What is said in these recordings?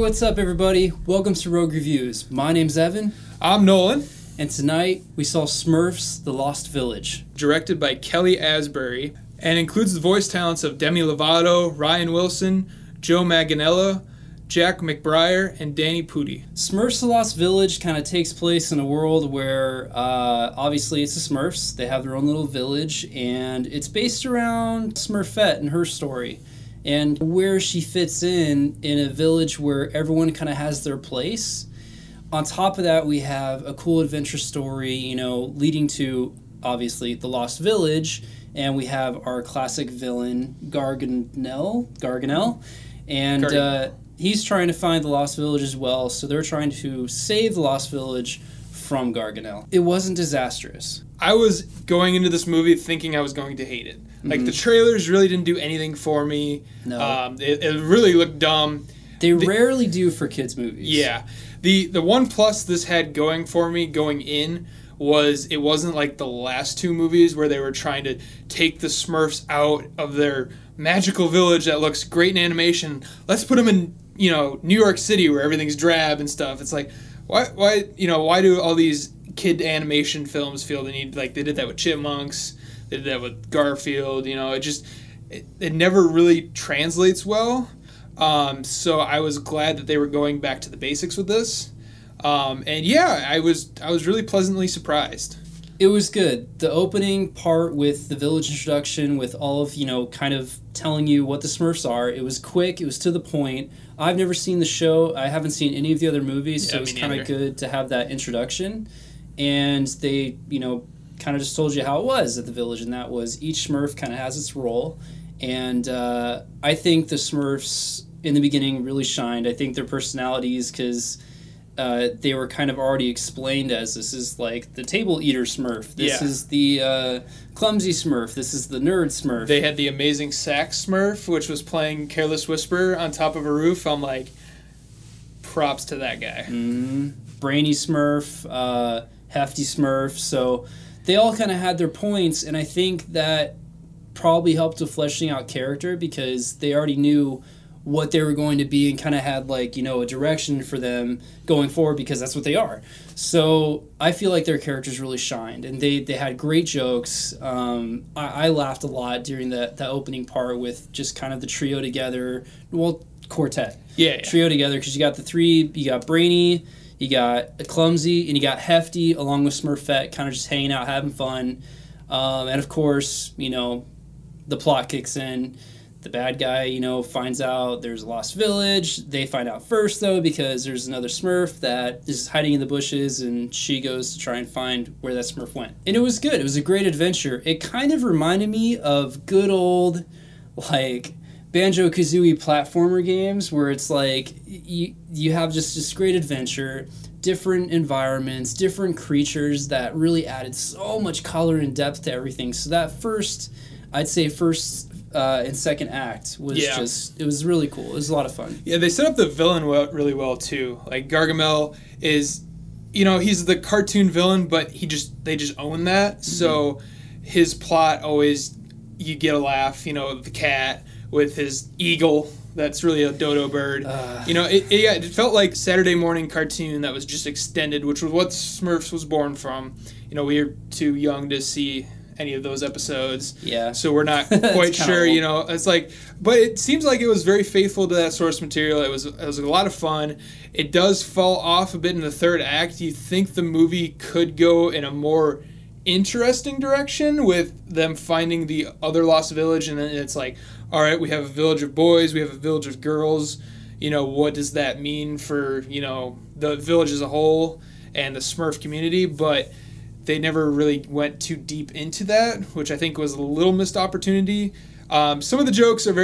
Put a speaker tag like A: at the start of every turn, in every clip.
A: what's up, everybody? Welcome to Rogue Reviews. My name's Evan.
B: I'm Nolan.
A: And tonight, we saw Smurfs, The Lost Village.
B: Directed by Kelly Asbury, and includes the voice talents of Demi Lovato, Ryan Wilson, Joe Manganiello, Jack McBrayer, and Danny Pudi.
A: Smurfs, The Lost Village kind of takes place in a world where, obviously, it's the Smurfs. They have their own little village, and it's based around Smurfette and her story. And where she fits in a village where everyone kind of has their place. On top of that, we have a cool adventure story, leading to, obviously, the Lost Village. And we have our classic villain, Gargamel. And he's trying to find the Lost Village as well. So they're trying to save the Lost Village from Gargamel. It wasn't disastrous.
B: I was going into this movie thinking I was going to hate it. Like, the trailers really didn't do anything for me.
A: No.
B: It really looked dumb.
A: They rarely do for kids' movies.
B: Yeah. The one plus this had going for me going in was it wasn't like the last two movies where they were trying to take the Smurfs out of their magical village that looks great in animation. Let's put them in, New York City where everything's drab and stuff. It's like, why do all these kid animation films feel the need? Like, they did that with Chipmunks, they did that with Garfield. It never really translates well. So I was glad that they were going back to the basics with this. I was really pleasantly surprised.
A: It was good. The opening part with the village introduction, with all of, kind of telling you what the Smurfs are, it was quick, it was to the point. I've never seen the show. I haven't seen any of the other movies, so it was kind of good to have that introduction. And they, kind of just told you how it was at the village, and that was each Smurf kind of has its role. And I think the Smurfs in the beginning really shined. I think their personalities, because they were kind of already explained as this is like the table eater Smurf. This is the clumsy Smurf. This is the nerd Smurf.
B: They had the amazing sax Smurf, which was playing Careless Whisper on top of a roof. I'm like, props to that guy.
A: Mm-hmm. Brainy Smurf, Hefty Smurf. So they all kind of had their points, and I think that probably helped with fleshing out character because they already knew what they were going to be and kind of had a direction for them going forward because that's what they are. So I feel like their characters really shined and they had great jokes. I laughed a lot during that opening part with just kind of the trio together. Well, quartet.
B: Yeah.
A: Trio together because you got the three. You got Brainy, you got Clumsy, and you got Hefty along with Smurfette kind of just hanging out, having fun. And of course, the plot kicks in. The bad guy, finds out there's a lost village. They find out first, though, because there's another Smurf that is hiding in the bushes, and she goes to try and find where that Smurf went. And it was good. It was a great adventure. It kind of reminded me of good old, Banjo-Kazooie platformer games where it's like you have just this great adventure, different environments, different creatures that really added so much color and depth to everything. So that first and second act was it was really cool. It was a lot of fun.
B: Yeah, they set up the villain really well too. Like Gargamel is, he's the cartoon villain, but they just own that. Mm-hmm. So his plot always, you get a laugh. The cat with his eagle. That's really a dodo bird. It felt like Saturday morning cartoon that was just extended, which was what Smurfs was born from. We were too young to see any of those episodes.
A: Yeah.
B: So we're not quite sure, it's like, but it seems like it was very faithful to that source material. It was a lot of fun. It does fall off a bit in the third act. You think the movie could go in a more interesting direction with them finding the other lost village, and then it's like, all right, we have a village of boys, we have a village of girls. What does that mean for, the village as a whole and the Smurf community? But they never really went too deep into that, which I think was a little missed opportunity. Some of the jokes are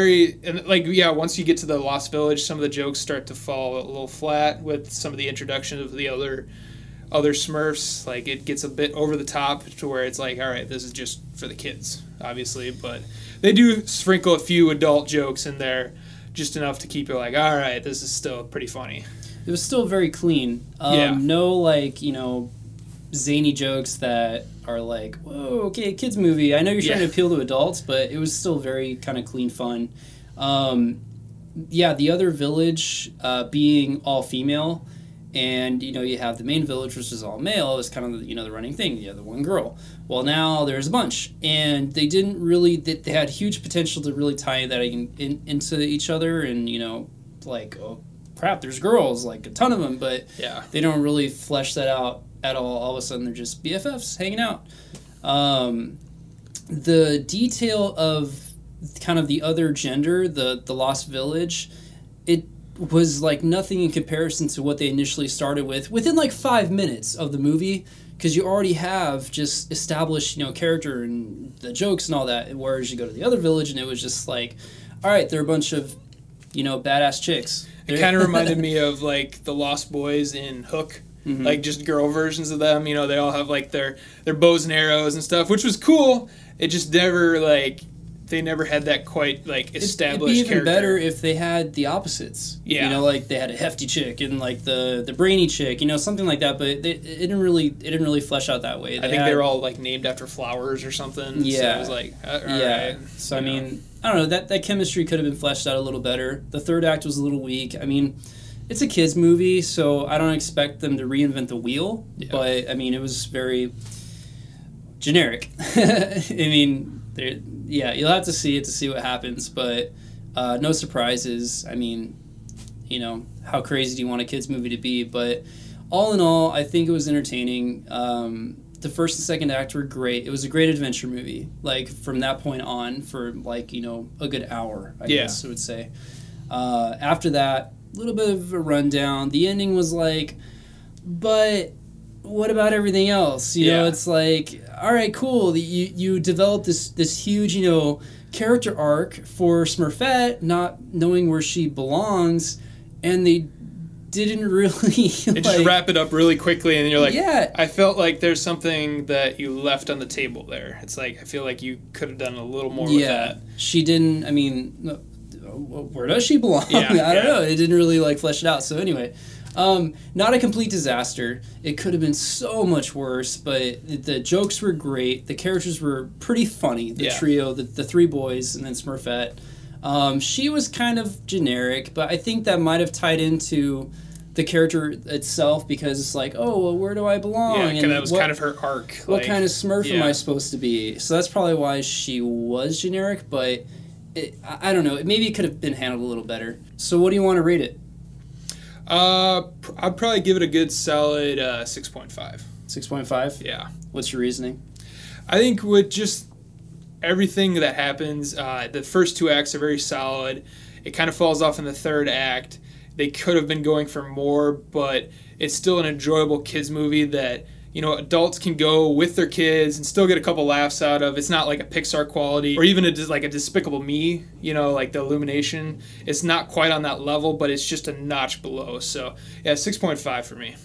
B: once you get to the Lost Village, some of the jokes start to fall a little flat with some of the introduction of the other Smurfs. Like, it gets a bit over the top to where it's like, all right, this is just for the kids, obviously. But they do sprinkle a few adult jokes in there, just enough to keep it like, all right, this is still pretty funny.
A: It was still very clean. No, zany jokes that are like, whoa, okay, kids movie. I know you're trying to appeal to adults, but it was still very kind of clean fun. yeah, the other village being all female, and you have the main village, which is all male, is kind of the running thing. You have the one girl. Well, now there's a bunch, and they didn't really. They had huge potential to really tie that into each other, and like, oh crap, there's girls, like a ton of them, but
B: yeah,
A: they don't really flesh that out at all. All of a sudden, they're just BFFs hanging out. The detail of kind of the other gender, the Lost Village, it was like nothing in comparison to what they initially started with within like 5 minutes of the movie, because you already have just established character and the jokes and all that, whereas you go to the other village and it was just like, all right, they're a bunch of badass chicks.
B: It kind of reminded me of like the Lost Boys in Hook. Mm-hmm. Like just girl versions of them, they all have like their bows and arrows and stuff, which was cool. It just never they never had that quite like established.
A: It'd be even
B: character.
A: better if they had the opposites.
B: Yeah,
A: like they had a hefty chick and like the brainy chick, something like that. But it didn't really flesh out that way.
B: I think they were all like named after flowers or something.
A: Yeah,
B: so it was like
A: yeah.
B: Right,
A: so I mean, I don't know, that chemistry could have been fleshed out a little better. The third act was a little weak. I mean, it's a kids movie, so I don't expect them to reinvent the wheel. Yeah. But I mean, it was very generic. I mean, you'll have to see it to see what happens, but no surprises. I mean, how crazy do you want a kids movie to be? But all in all, I think it was entertaining. The first and second act were great. It was a great adventure movie. Like from that point on, for like a good hour, I guess I would say. After that, a little bit of a rundown. The ending was like, but what about everything else? It's like, all right, cool. You developed this huge, character arc for Smurfette, not knowing where she belongs, and they didn't really
B: just wrap it up really quickly, and you're like,
A: yeah.
B: I felt like there's something that you left on the table there. It's like, I feel like you could have done a little more with that.
A: She didn't, I mean, where does she belong? I don't know. It didn't really like flesh it out. So anyway, not a complete disaster. It could have been so much worse, but the jokes were great. The characters were pretty funny. The trio, the three boys, and then Smurfette. She was kind of generic, but I think that might have tied into the character itself, because it's like, oh, well, where do I belong?
B: Yeah, and that was kind of her arc.
A: What kind of Smurf am I supposed to be? So that's probably why she was generic, but I don't know. Maybe it could have been handled a little better. So what do you want to rate it?
B: I'd probably give it a good solid 6.5.
A: 6.5?
B: Yeah.
A: What's your reasoning?
B: I think with just everything that happens, the first two acts are very solid. It kind of falls off in the third act. They could have been going for more, but it's still an enjoyable kids movie that adults can go with their kids and still get a couple laughs out of. It's not like a Pixar quality or even like a Despicable Me, like the Illumination. It's not quite on that level, but it's just a notch below. So, yeah, 6.5 for me.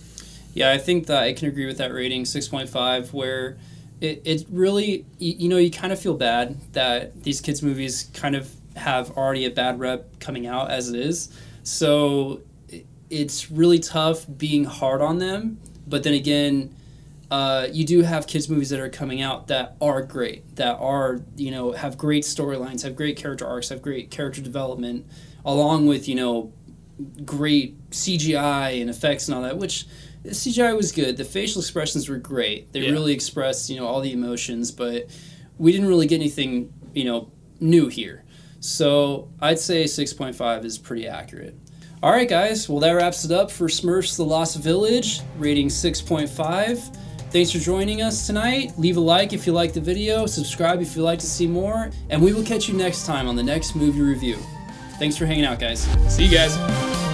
A: Yeah, I think that I can agree with that rating, 6.5, where it really, you kind of feel bad that these kids' movies kind of have already a bad rep coming out as it is. So it's really tough being hard on them. But then again, you do have kids' movies that are coming out that are great, that are, have great storylines, have great character arcs, have great character development, along with, great CGI and effects and all that, which the CGI was good. The facial expressions were great. They really expressed, all the emotions, but we didn't really get anything, new here. So I'd say 6.5 is pretty accurate. All right, guys. Well, that wraps it up for Smurfs: The Lost Village, rating 6.5. Thanks for joining us tonight. Leave a like if you liked the video, subscribe if you'd like to see more, and we will catch you next time on the next movie review. Thanks for hanging out, guys.
B: See you guys.